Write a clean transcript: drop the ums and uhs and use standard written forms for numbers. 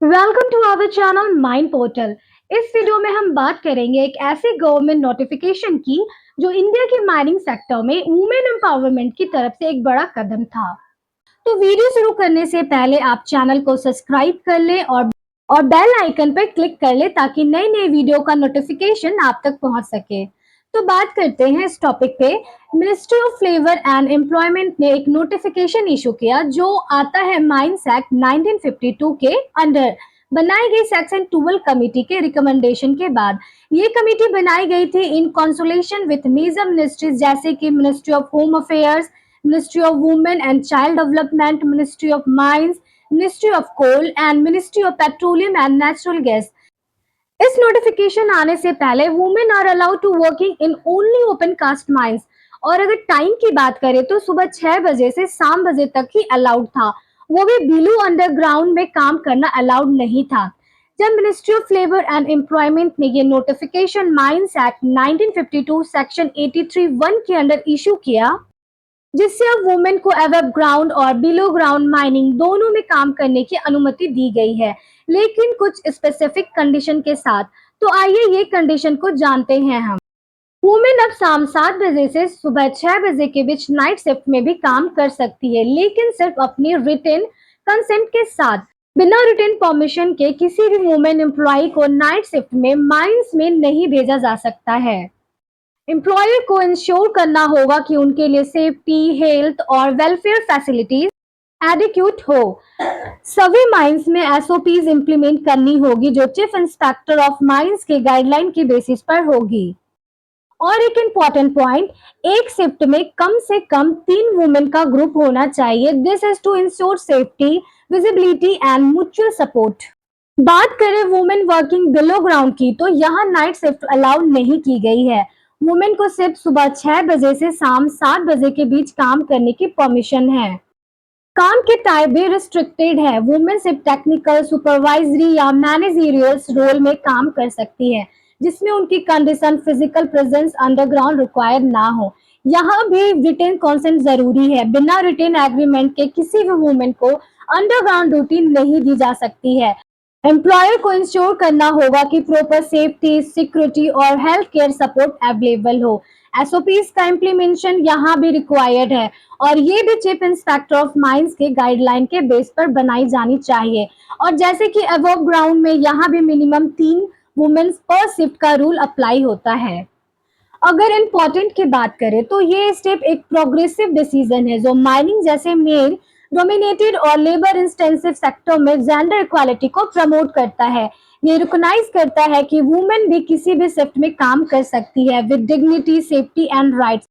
Welcome to our channel mind portal. इस video में हम बात करेंगे एक ऐसे गवर्नमेंट नोटिफिकेशन की जो इंडिया के माइनिंग सेक्टर में वुमेन एम्पावरमेंट की तरफ से एक बड़ा कदम था। तो वीडियो शुरू करने से पहले आप चैनल को सब्सक्राइब कर लें और बेल आइकन पर क्लिक कर लें ताकि नए नए वीडियो का नोटिफिकेशन आप तक पहुंच सके। तो बात करते हैं इस टॉपिक पे। Ministry of labour and employment ने एक नोटिफिकेशन इशू किया जो आता है माइंस एक्ट 1952 के अंडर बनाई गई सेक्शन 12 कमेटी के रिकमेंडेशन के बाद। ये कमेटी बनाई गई थी in consultation with major ministries जैसे कि ministry of home affairs, ministry of women and child development, ministry of mines, ministry of coal and ministry of petroleum and natural gas. इस नोटिफिकेशन आने से पहले women are allowed to working in only open cast mines. और अगर time की बात करें तो सुबह 6 बजे से शाम बजे तक ही अलाउड था, वो भी बिलो अंडरग्राउंड में काम करना अलाउड नहीं था। जब ministry of labour and employment ने ये नोटिफिकेशन माइंस एक्ट 1952 सेक्शन 83(1) के अंडर इशू किया, जिससे अब वुमेन को अबव ग्राउंड और बिलो ग्राउंड माइनिंग दोनों में काम करने की अनुमति दी गई है, लेकिन कुछ स्पेसिफिक कंडीशन के साथ। तो आइए ये कंडीशन को जानते हैं हम। वुमेन अब शाम 7 बजे से सुबह 6 बजे के बीच नाइट शिफ्ट में भी काम कर सकती है, लेकिन सिर्फ अपनी रिटन कंसेंट के साथ। बिना रिटन परमिशन के किसी भी वुमेन एम्प्लॉय को नाइट शिफ्ट में माइंस में नहीं भेजा जा सकता है। एम्प्लॉयर को इंश्योर करना होगा कि उनके लिए सेफ्टी, हेल्थ और वेलफेयर फैसिलिटीज एडिक्यूट हो। सभी माइंस में एसओपीज इंप्लीमेंट करनी होगी जो चीफ इंस्पेक्टर ऑफ माइंस के गाइडलाइन की बेसिस पर होगी। और एक इम्पॉर्टेंट पॉइंट, एक शिफ्ट में कम से कम 3 वुमेन का ग्रुप होना चाहिए। This is to ensure safety, visibility and mutual support. बात करें वुमेन वर्किंग बिलो ग्राउंड की, तो यहाँ नाइट शिफ्ट अलाउ नहीं की गई है। वुमेन को सिर्फ सुबह 6 बजे से शाम 7 बजे के बीच काम करने की परमिशन है। काम के टाइप भी रिस्ट्रिक्टेड है। वुमेन सिर्फ टेक्निकल, सुपरवाइजरी या मैनेजरियल रोल में काम कर सकती है, जिसमें उनकी condition physical presence underground required ना हो। यहाँ भी रिटेन कॉन्सेंट जरूरी है। बिना रिटेन एग्रीमेंट के किसी भी वुमेन को अंडरग्राउंड ड्यूटी नहीं दी जा सकती है। एम्प्लॉयर को इंश्योर करना होगा कि प्रॉपर सेफ्टी, सिक्योरिटी और हेल्थ केयर सपोर्ट अवेलेबल हो। एसओपीज का इम्प्लीमेंटेशन यहाँ भी रिक्वायर्ड है और ये भी चीफ इंस्पेक्टर ऑफ माइंस के गाइडलाइन के बेस पर बनाई जानी चाहिए। और जैसे कि अबव ग्राउंड में यहाँ भी मिनिमम 3 वुमेन्स पर शिफ्ट का रूल अप्लाई होता है। अगर इम्पोर्टेंट की बात करें तो ये स्टेप एक प्रोग्रेसिव डिसीजन है जो माइनिंग जैसे मेल डोमिनेटेड और लेबर इंटेंसिव सेक्टर में जेंडर इक्वालिटी को प्रमोट करता है। ये रिकॉग्नाइज करता है कि वुमेन भी किसी भी शिफ्ट में काम कर सकती है with dignity, safety and rights.